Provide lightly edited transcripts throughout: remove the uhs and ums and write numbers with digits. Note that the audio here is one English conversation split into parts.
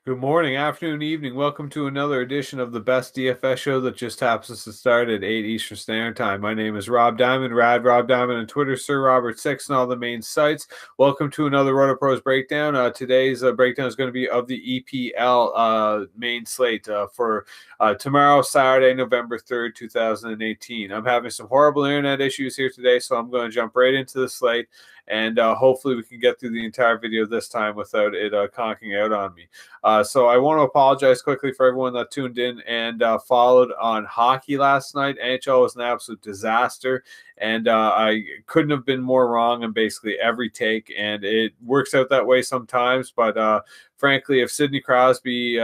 Good morning, afternoon, evening. Welcome to another edition of the best DFS show that just happens to start at 8 Eastern Standard Time. My name is Rob Diamond, Rob Diamond on Twitter, Sir Robert 6 and all the main sites. Welcome to another RotoPros breakdown. Today's breakdown is going to be of the EPL main slate for tomorrow, Saturday, November 3rd, 2018. I'm having some horrible internet issues here today, so I'm going to jump right into the slate. And hopefully we can get through the entire video this time without it conking out on me. So I want to apologize quickly for everyone that tuned in and followed on hockey last night. NHL was an absolute disaster, and I couldn't have been more wrong on basically every take, and it works out that way sometimes. But frankly, if Sidney Crosby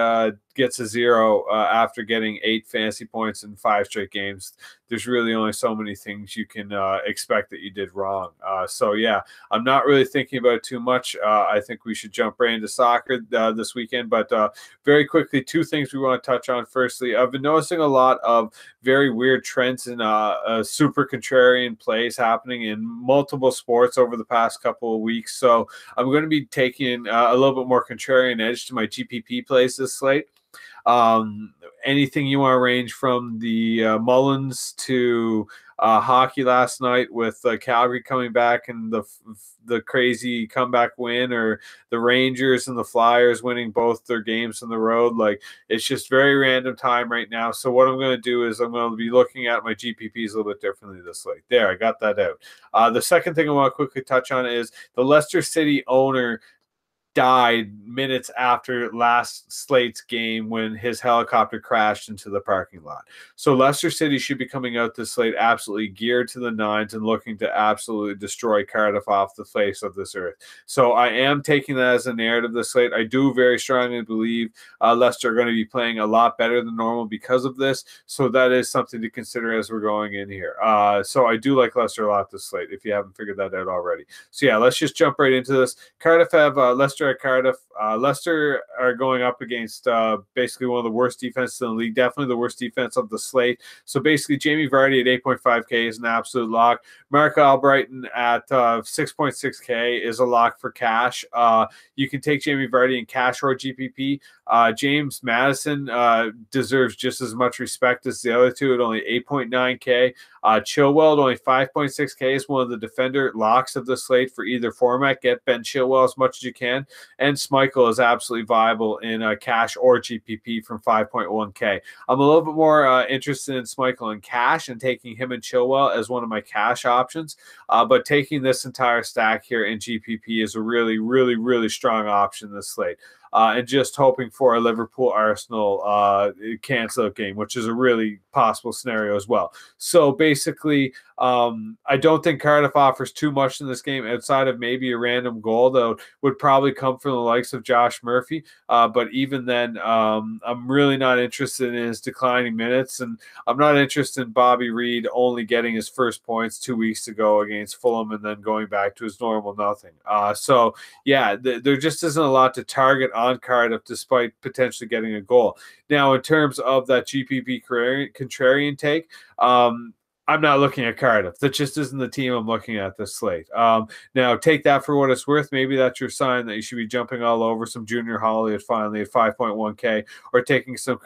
gets a zero after getting 8 fantasy points in 5 straight games, there's really only so many things you can expect that you did wrong. So yeah, I'm not really thinking about it too much. I think we should jump right into soccer this weekend. But very quickly, 2 things we want to touch on. Firstly, I've been noticing a lot of very weird trends in super contrarian plays happening in multiple sports over the past couple of weeks. So I'm going to be taking a little bit more contrarian edge to my GPP plays this slate. Anything you want to range from the Mullins to hockey last night with Calgary coming back and the crazy comeback win, or the Rangers and the Flyers winning both their games on the road. Like, it's just very random time right now. So what I'm going to do is I'm going to be looking at my GPPs a little bit differently this late. There, I got that out. The second thing I want to quickly touch on is the Leicester City owner died minutes after last slate's game when his helicopter crashed into the parking lot. So Leicester City should be coming out this slate absolutely geared to the nines and looking to absolutely destroy Cardiff off the face of this earth. So I am taking that as a narrative this slate. I do very strongly believe Leicester are going to be playing a lot better than normal because of this. So that is something to consider as we're going in here. So I do like Leicester a lot this slate, if you haven't figured that out already. So yeah, let's just jump right into this. Cardiff have Leicester at Cardiff. Leicester are going up against basically one of the worst defenses in the league, definitely the worst defense of the slate. So basically, Jamie Vardy at 8.5K is an absolute lock. Mark Albrighton at 6.6K is a lock for cash. You can take Jamie Vardy in cash or GPP. James Madison deserves just as much respect as the other two at only 8.9K. Chilwell at only 5.6K is one of the defender locks of the slate for either format. Get Ben Chilwell as much as you can. And Schmeichel is absolutely viable in cash or GPP from 5.1K. I'm a little bit more interested in Schmeichel in cash and taking him and Chilwell as one of my cash options. But taking this entire stack here in GPP is a really, really, really strong option this slate. And just hoping for a Liverpool-Arsenal cancel-out game, which is a really possible scenario as well. So basically, I don't think Cardiff offers too much in this game outside of maybe a random goal, though would probably come from the likes of Josh Murphy. But even then, I'm really not interested in his declining minutes, and I'm not interested in Bobby Reed only getting his first points 2 weeks ago against Fulham and then going back to his normal nothing. So yeah, there just isn't a lot to target on Cardiff despite potentially getting a goal. Now, in terms of that GPP contrarian take, I'm not looking at Cardiff. That just isn't the team I'm looking at this slate. Now, take that for what it's worth. Maybe that's your sign that you should be jumping all over some Junior Holley at 5.1K, or taking some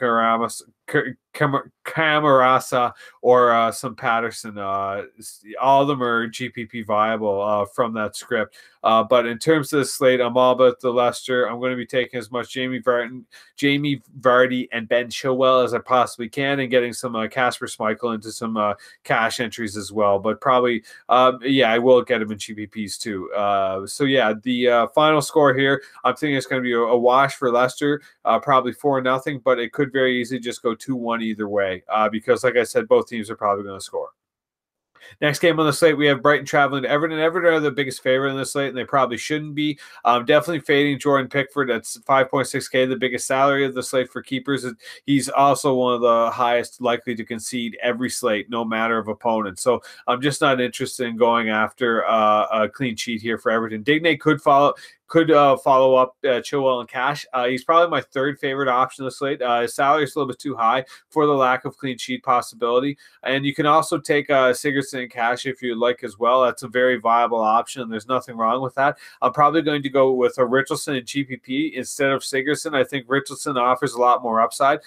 Camarasa or some Patterson. All of them are GPP viable from that script. But in terms of the slate, I'm all about the Leicester. I'm going to be taking as much Jamie Vardy and Ben Chilwell as I possibly can, and getting some Kasper Schmeichel into some cash entries as well. But probably, yeah, I will get him in GPPs too. So yeah, the final score here, I'm thinking it's going to be a wash for Leicester, probably 4-0, but it could very easily just go 2-1 either way, because like I said, both teams are probably going to score. Next game on the slate, we have Brighton traveling to Everton. Everton are the biggest favorite in the slate, and they probably shouldn't be. Definitely fading Jordan Pickford at 5.6K, the biggest salary of the slate for keepers. He's also one of the highest likely to concede every slate, no matter of opponent. So I'm just not interested in going after a clean sheet here for Everton. Digne could could follow up Chilwell and Cash. He's probably my third favorite option of the slate. His salary is a little bit too high for the lack of clean sheet possibility. And you can also take Sigurdsson and Cash if you like as well. That's a very viable option, and there's nothing wrong with that. I'm probably going to go with a Richarlison and GPP instead of Sigurdsson. I think Richarlison offers a lot more upside.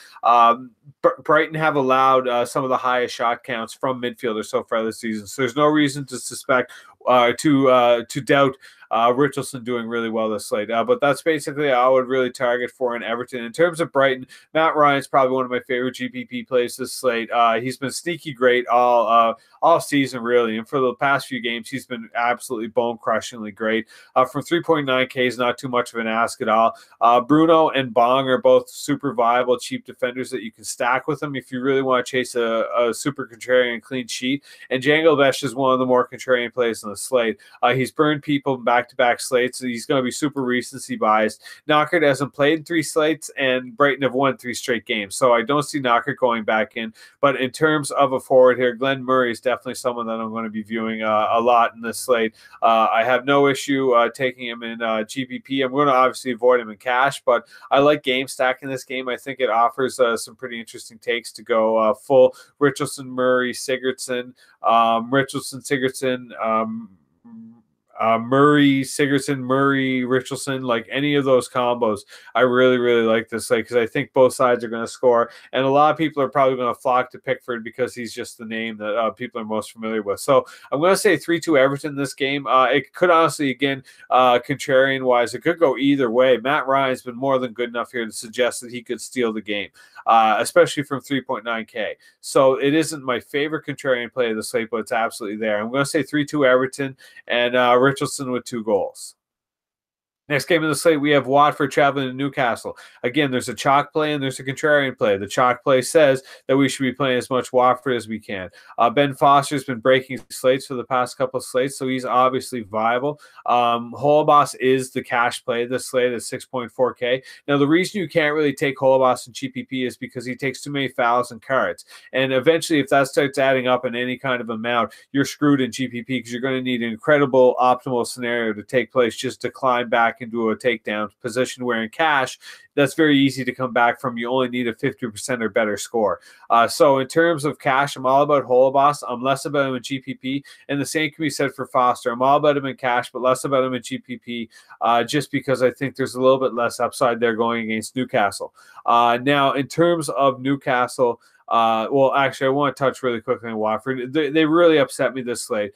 Brighton have allowed some of the highest shot counts from midfielders so far this season, so there's no reason to suspect to doubt Richarlison doing really well this slate. But that's basically I would really target for an Everton. In terms of Brighton, Matt Ryan's probably one of my favorite GPP plays this slate. He's been sneaky great all season, really. And for the past few games, he's been absolutely bone-crushingly great. From 3.9K is not too much of an ask at all. Bruno and Bong are both super viable, cheap defenders that you can stack with them if you really want to chase a super contrarian clean sheet. And Django Besh is one of the more contrarian plays on the slate. He's burned people back-to-back slates, so he's going to be super recency biased. Knockert hasn't played 3 slates, and Brighton have won 3 straight games, so I don't see Knockert going back in. But in terms of a forward here, Glenn Murray is definitely someone that I'm going to be viewing a lot in this slate. I have no issue taking him in GPP. I'm going to obviously avoid him in cash, but I like game stacking this game. I think it offers some pretty interesting takes to go full Richarlison, Murray, Sigurdsson, Richarlison, Sigurdsson, Murray, Sigurdsson, Murray, Richarlison, like any of those combos. I really, really like this because I think both sides are going to score. And a lot of people are probably going to flock to Pickford because he's just the name that people are most familiar with. So I'm going to say 3-2 Everton this game. It could honestly, again, contrarian-wise, it could go either way. Matt Ryan's been more than good enough here to suggest that he could steal the game, especially from 3.9K. So it isn't my favorite contrarian play of the slate, but it's absolutely there. I'm going to say 3-2 Everton and Richarlison with 2 goals. Next game of the slate, we have Watford traveling to Newcastle. Again, there's a chalk play and there's a contrarian play. The chalk play says that we should be playing as much Watford as we can. Ben Foster's been breaking slates for the past couple of slates, so he's obviously viable. Holebas is the cash play this slate at 6.4K. Now, the reason you can't really take Holebas in GPP is because he takes too many fouls and cards. And eventually, if that starts adding up in any kind of amount, you're screwed in GPP because you're going to need an incredible optimal scenario to take place just to climb back into a takedown position, where in cash, that's very easy to come back from. You only need a 50% or better score. So in terms of cash, I'm all about Holebas. I'm less about him in GPP, and the same can be said for Foster. I'm all about him in cash, but less about him in GPP, just because I think there's a little bit less upside there going against Newcastle. Now, in terms of Newcastle, well, actually, I want to touch really quickly on Watford. They really upset me this slate.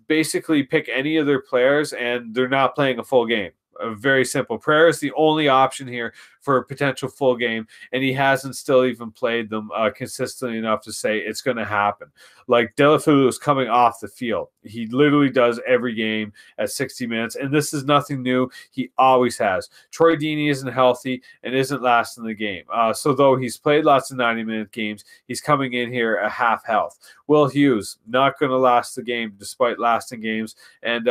Basically, pick any of their players, and they're not playing a full game. Very simple. Prayer is the only option here for a potential full game, and he hasn't still even played them consistently enough to say it's going to happen. Like, Delafeu is coming off the field. He literally does every game at 60 minutes, and this is nothing new. He always has. Troy Deeney isn't healthy and isn't lasting the game. So though he's played lots of 90-minute games, he's coming in here at half health. Will Hughes, not going to last the game despite lasting games, and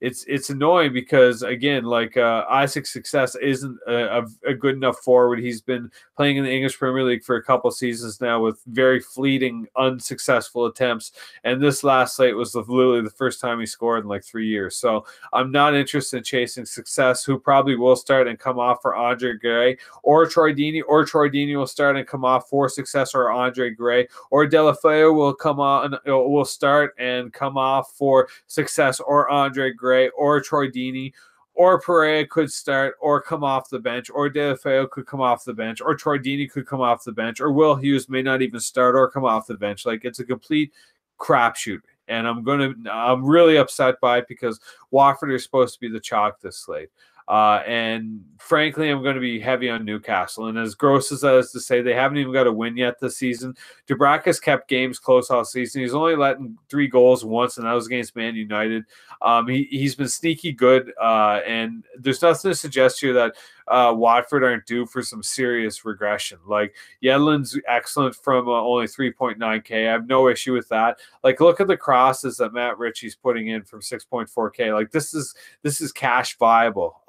it's annoying because, again, like Isaac's success isn't a good enough forward. He's been playing in the English Premier League for a couple seasons now with very fleeting, unsuccessful attempts. And this last slate was literally the first time he scored in like 3 years. So I'm not interested in chasing success, who probably will start and come off for Andre Gray or Troy Deeney will start and come off for success or Andre Gray, or Delafeu will come on, will start and come off for success or Andre Gray or Troy Deeney, or Pereira could start or come off the bench, or Delafeu could come off the bench, or Troy Deeney could come off the bench, or Will Hughes may not even start or come off the bench. Like, it's a complete crapshoot, and I'm really upset by it because Watford are supposed to be the chalk this slate. And frankly, I'm going to be heavy on Newcastle. And as gross as that is to say, they haven't even got a win yet this season. Dubravka has kept games close all season. He's only letting 3 goals once, and that was against Man United. He's been sneaky good, and there's nothing to suggest here that Watford aren't due for some serious regression. Like, Yedlin's excellent from only 3.9K. I have no issue with that. Like, look at the crosses that Matt Ritchie's putting in from 6.4K. Like, this is cash viable.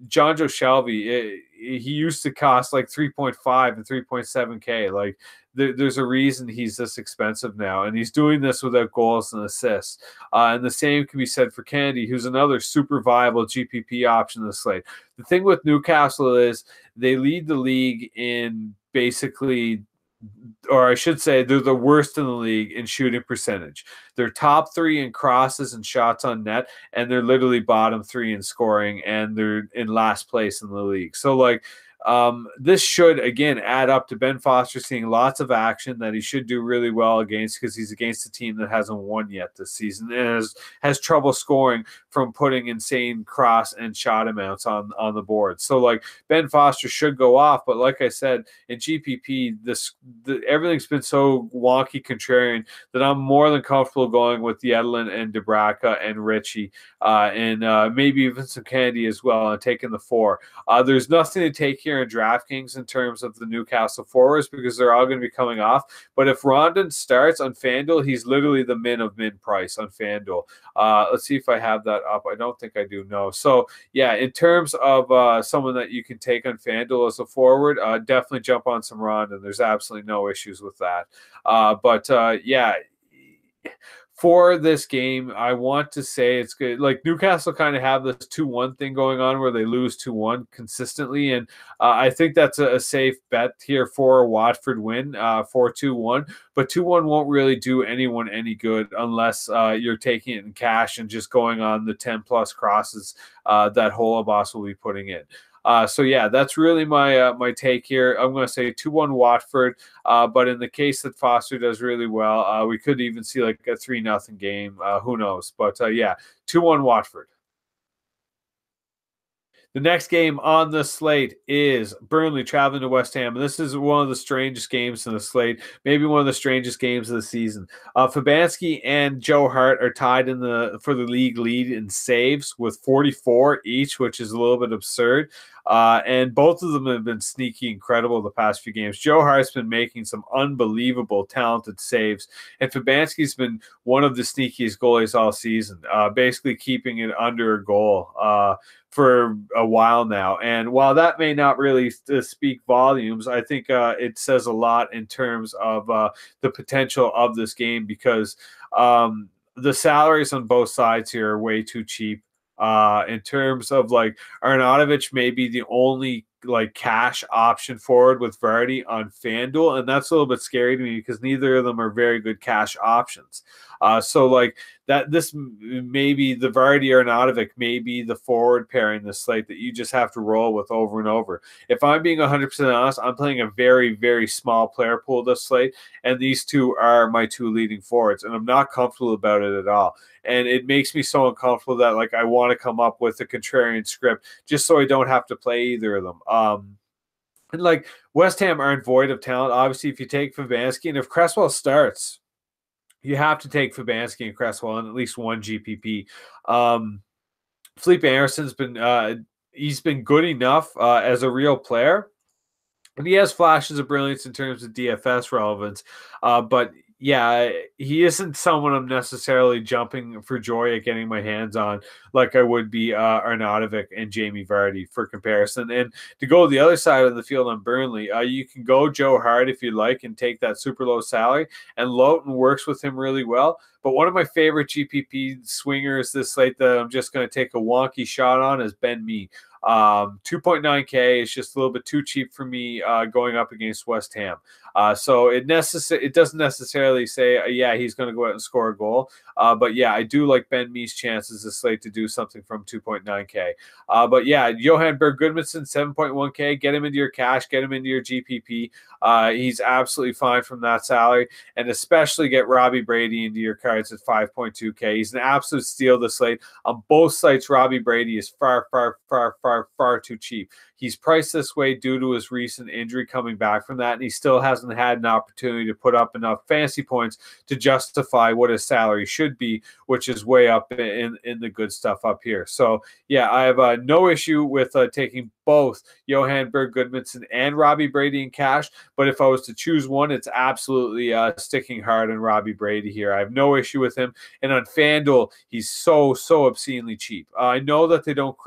John Joe Shelby, he used to cost like 3.5 and 3.7K. Like there's a reason he's this expensive now, and he's doing this without goals and assists. And the same can be said for Kennedy, who's another super viable GPP option in the slate. The thing with Newcastle is they lead the league in basically, or I should say, they're the worst in the league in shooting percentage. They're top 3 in crosses and shots on net, and they're literally bottom 3 in scoring, and they're in last place in the league. So, like, this should, again, add up to Ben Foster seeing lots of action that he should do really well against, because he's against a team that hasn't won yet this season and has trouble scoring from putting insane cross and shot amounts on the board. So, like, Ben Foster should go off, but like I said, in GPP, everything's been so wonky contrarian that I'm more than comfortable going with Yedlin and Dubraka and Richie, and maybe even some Kennedy as well, and taking the 4. There's nothing to take here in DraftKings in terms of the Newcastle forwards, because they're all going to be coming off. But if Rondon starts on FanDuel, he's literally the min of min price on FanDuel. Let's see if I have that up. I don't think I do. No. So yeah, in terms of someone that you can take on FanDuel as a forward, definitely jump on some Rondon. There's absolutely no issues with that. But yeah, for this game, I want to say it's good. Like, Newcastle kind of have this 2-1 thing going on where they lose 2-1 consistently. And I think that's a safe bet here for a Watford win, for 2-1. But 2-1 won't really do anyone any good unless you're taking it in cash and just going on the 10+ crosses that Holobos will be putting in. So yeah, that's really my my take here. I'm going to say 2-1 Watford, but in the case that Foster does really well, we could even see like a 3-0 game. Who knows? But yeah, 2-1 Watford. The next game on the slate is Burnley traveling to West Ham. And this is one of the strangest games in the slate, maybe one of the strangest games of the season. Fabianski and Joe Hart are tied for the league lead in saves with 44 each, which is a little bit absurd. And both of them have been sneaky incredible the past few games. Joe Hart's been making some unbelievable, talented saves, and Fabianski's been one of the sneakiest goalies all season, basically keeping it under a goal for a while now. And while that may not really speak volumes, I think it says a lot in terms of the potential of this game, because the salaries on both sides here are way too cheap. In terms of, like, Arnautovic may be the only like cash option forward with Vardy on FanDuel, and that's a little bit scary to me because neither of them are very good cash options. So like that, this maybe the Vardy or Arnautovic may be the forward pairing this slate that you just have to roll with over and over. If I'm being 100% honest, I'm playing a very, very small player pool this slate, and these two are my two leading forwards, and I'm not comfortable about it at all. And it makes me so uncomfortable that like I want to come up with a contrarian script just so I don't have to play either of them. And like West Ham aren't void of talent. Obviously, if you take Fabianski, and if Cresswell starts, you have to take Fabianski and Cresswell in at least one GPP. Felipe Anderson's been he's been good enough as a real player, and he has flashes of brilliance in terms of DFS relevance, but yeah, he isn't someone I'm necessarily jumping for joy at getting my hands on like I would be Arnautovic and Jamie Vardy for comparison. And to go the other side of the field on Burnley, you can go Joe Hart if you like and take that super low salary, and Loughton works with him really well. But one of my favorite GPP swingers this slate that I'm just going to take a wonky shot on is Ben Mee. 2.9K is just a little bit too cheap for me going up against West Ham. So it doesn't necessarily say, yeah, he's going to go out and score a goal. But yeah, I do like Ben Mee's chances this slate to do something from 2.9K. But yeah, Johan Berg Goodmanson, 7.1K. Get him into your cash, get him into your GPP. He's absolutely fine from that salary. And especially get Robbie Brady into your cards at 5.2K. He's an absolute steal this slate. On both sites, Robbie Brady is far, far, far, far, far too cheap. He's priced this way due to his recent injury coming back from that, and he still hasn't had an opportunity to put up enough fantasy points to justify what his salary should be, which is way up in the good stuff up here. So yeah, I have no issue with taking both Johan Berg Goodmanson and Robbie Brady in cash, but if I was to choose one, it's absolutely sticking hard on Robbie Brady here. I have no issue with him, and on FanDuel, he's so obscenely cheap. I know that they don't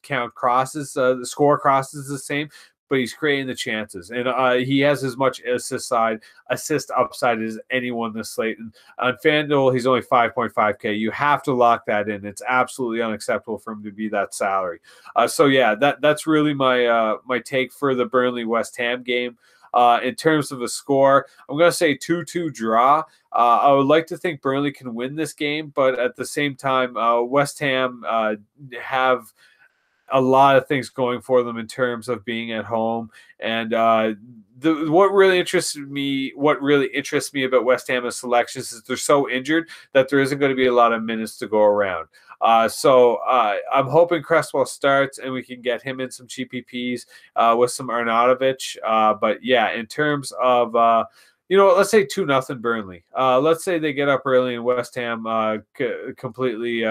count crosses, the score crosses crosses the same, but he's creating the chances, and he has as much assist upside as anyone this slate. And on FanDuel, he's only 5.5K. You have to lock that in. It's absolutely unacceptable for him to be that salary. So yeah, that's really my my take for the Burnley West Ham game. In terms of a score, I'm going to say 2-2 draw. I would like to think Burnley can win this game, but at the same time, West Ham have a lot of things going for them in terms of being at home. And what really interests me about West Ham's selections is they're so injured that there isn't going to be a lot of minutes to go around. So I'm hoping Cresswell starts and we can get him in some GPPs with some Arnautovic. But yeah, in terms of let's say 2-0 Burnley. Let's say they get up early and West Ham completely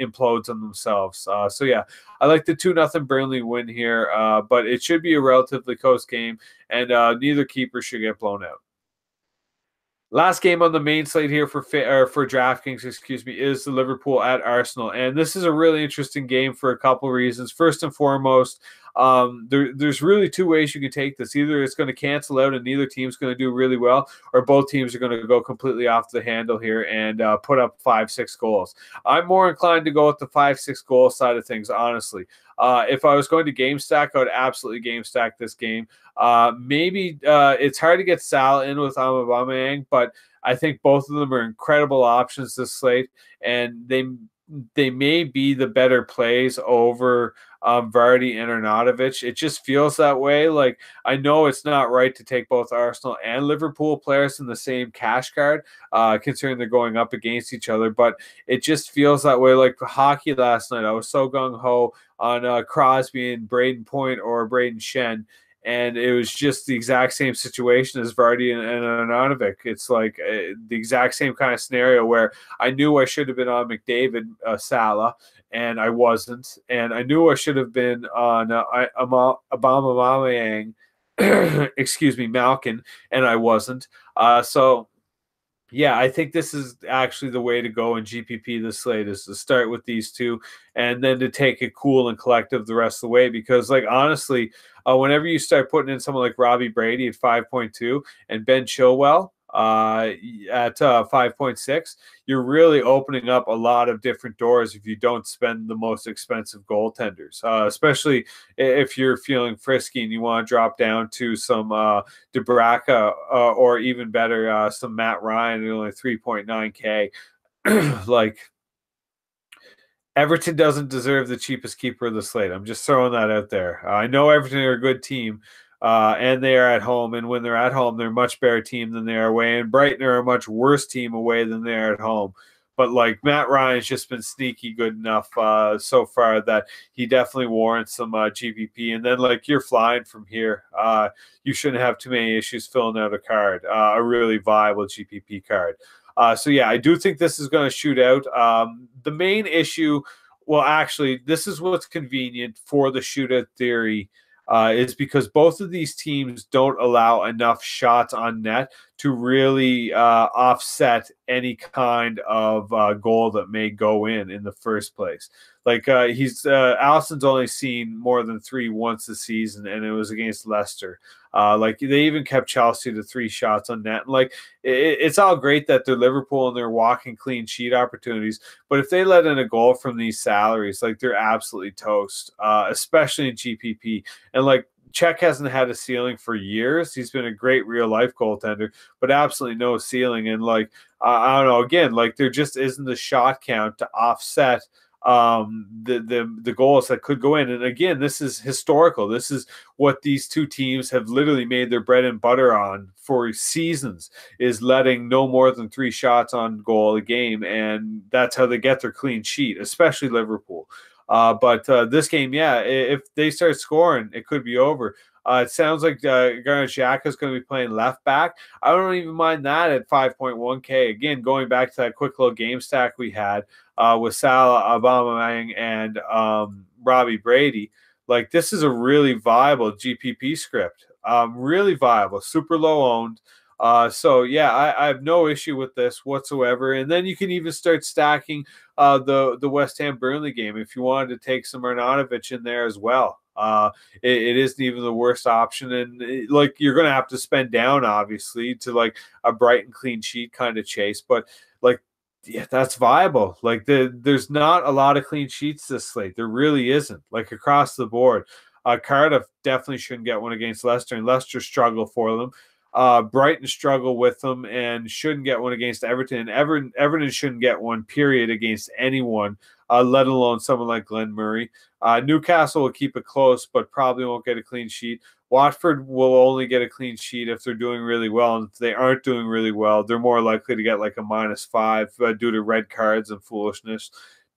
implodes on themselves. So yeah, I like the 2-0 Burnley win here, but it should be a relatively close game, and neither keeper should get blown out. Last game on the main slate here for DraftKings, is the Liverpool at Arsenal, and this is a really interesting game for a couple of reasons. First and foremost, there's really two ways you can take this. Either it's going to cancel out and neither team's going to do really well, or both teams are going to go completely off the handle here and put up 5-6 goals. I'm more inclined to go with the 5-6 goal side of things, honestly. If I was going to game stack, I would absolutely game stack this game. Maybe it's hard to get Salah in with Aubameyang, but I think both of them are incredible options this slate, and they may be the better plays over Vardy and Arnautovic. It just feels that way. Like, I know it's not right to take both Arsenal and Liverpool players in the same cash card, considering they're going up against each other, but it just feels that way. Like hockey last night, I was so gung-ho on Crosby and Braden Point or Braden Shen, and it was just the exact same situation as Vardy and Arnautovic. It's like the exact same kind of scenario where I knew I should have been on McDavid, Salah, and I wasn't. And I knew I should have been on Aubameyang, Malkin, and I wasn't. So yeah, I think this is actually the way to go in GPP this slate, is to start with these two and then to take it cool and collective the rest of the way. Because, like, honestly, whenever you start putting in someone like Robbie Brady at 5.2 and Ben Chilwell at 5.6, you're really opening up a lot of different doors if you don't spend the most expensive goaltenders, especially if you're feeling frisky and you want to drop down to some Dubravka or even better, some Matt Ryan at only 3.9K. Like, Everton doesn't deserve the cheapest keeper of the slate. I'm just throwing that out there. I know Everton are a good team, and they are at home. And when they're at home, they're a much better team than they are away. And Brighton are a much worse team away than they are at home. But, like, Matt Ryan's just been sneaky good enough so far that he definitely warrants some GPP. And then, like, you're flying from here. You shouldn't have too many issues filling out a card, a really viable GPP card. So, yeah, I do think this is going to shoot out. The main issue, well, actually, this is what's convenient for the shootout theory, is because both of these teams don't allow enough shots on net to really offset any kind of goal that may go in the first place. Like, Allison's only seen more than 3 once this season, and it was against Leicester. Like, they even kept Chelsea to 3 shots on net. And, like, it's all great that they're Liverpool and they're walking clean sheet opportunities, but if they let in a goal from these salaries, like, they're absolutely toast, especially in GPP. And, like, Czech hasn't had a ceiling for years. He's been a great real life goaltender, but absolutely no ceiling. And, like, I don't know, again, like, there just isn't the shot count to offset the goals that could go in. And again, this is historical. This is what these two teams have literally made their bread and butter on for seasons, is letting no more than 3 shots on goal a game, and that's how they get their clean sheet, especially Liverpool. But this game, yeah, if they start scoring, it could be over. It sounds like Granit Xhaka is going to be playing left back. I don't even mind that at 5.1K. Again, going back to that quick little game stack we had with Salah, Aubameyang, and Robbie Brady. Like, this is a really viable GPP script. Really viable, super low owned. So yeah, I have no issue with this whatsoever. And then you can even start stacking the West Ham Burnley game if you wanted to take some Arnautovic in there as well. It isn't even the worst option, and like you're going to have to spend down obviously to like a Brighton clean sheet kind of chase, but like yeah, that's viable. Like there's not a lot of clean sheets this slate. There really isn't, like across the board. Cardiff definitely shouldn't get one against Leicester, and Leicester struggle for them. Brighton struggle with them and shouldn't get one against Everton. Everton shouldn't get one, period, against anyone, let alone someone like Glenn Murray. Newcastle will keep it close, but probably won't get a clean sheet. Watford will only get a clean sheet if they're doing really well. And if they aren't doing really well, they're more likely to get like a -5 due to red cards and foolishness.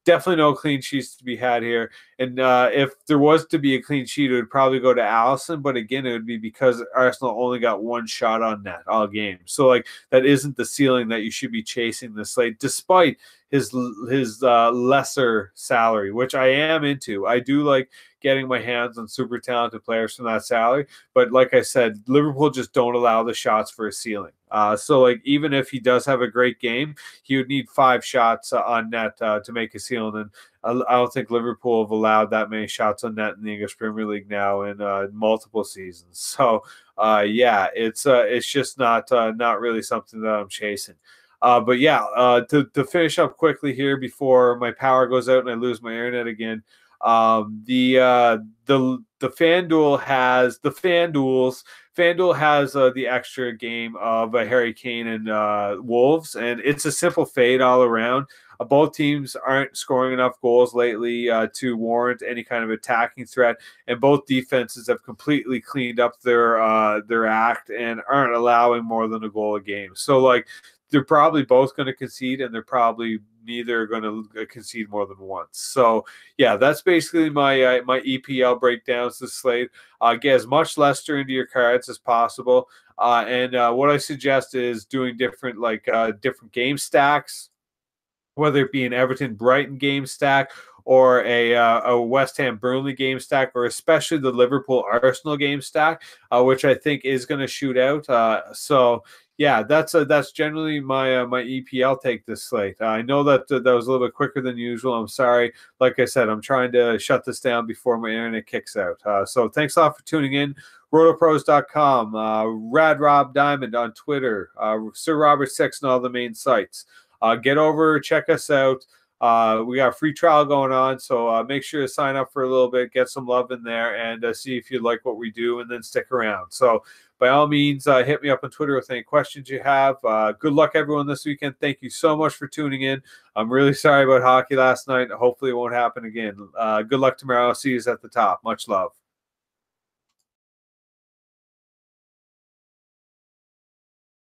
Definitely no clean sheets to be had here. And if there was to be a clean sheet, it would probably go to Allison. But again, it would be because Arsenal only got one shot on net all game. So like that isn't the ceiling that you should be chasing this slate, despite his lesser salary, which I am into. I do like getting my hands on super talented players from that salary. But like I said, Liverpool just don't allow the shots for a ceiling. So like even if he does have a great game, he would need 5 shots on net to make a ceiling. And I don't think Liverpool have allowed that many shots on net in the English Premier League now in multiple seasons. So yeah, it's just not really something that I'm chasing. But yeah, to finish up quickly here before my power goes out and I lose my internet again. The FanDuel has the extra game of Harry Kane and Wolves, and it's a simple fade all around. Both teams aren't scoring enough goals lately to warrant any kind of attacking threat, and both defenses have completely cleaned up their act and aren't allowing more than a goal a game. So like they're probably both going to concede, and they're probably neither going to concede more than once. So yeah, that's basically my my EPL breakdowns this slate. Get as much Leicester into your cards as possible, and what I suggest is doing different different game stacks, whether it be an Everton Brighton game stack or a West Ham Burnley game stack, or especially the Liverpool Arsenal game stack, which I think is going to shoot out. So yeah, that's generally my my EPL take this slate. I know that that was a little bit quicker than usual. I'm sorry. Like I said, I'm trying to shut this down before my internet kicks out. So thanks a lot for tuning in. RotoPros.com, Rad Rob Diamond on Twitter, Sir Robert 6 on all the main sites. Get over, check us out. We got a free trial going on, so make sure to sign up for a little bit, get some love in there, and see if you like what we do, and then stick around. So by all means, hit me up on Twitter with any questions you have. Good luck, everyone, this weekend. Thank you so much for tuning in. I'm really sorry about hockey last night. Hopefully it won't happen again. Good luck tomorrow. See you at the top. Much love.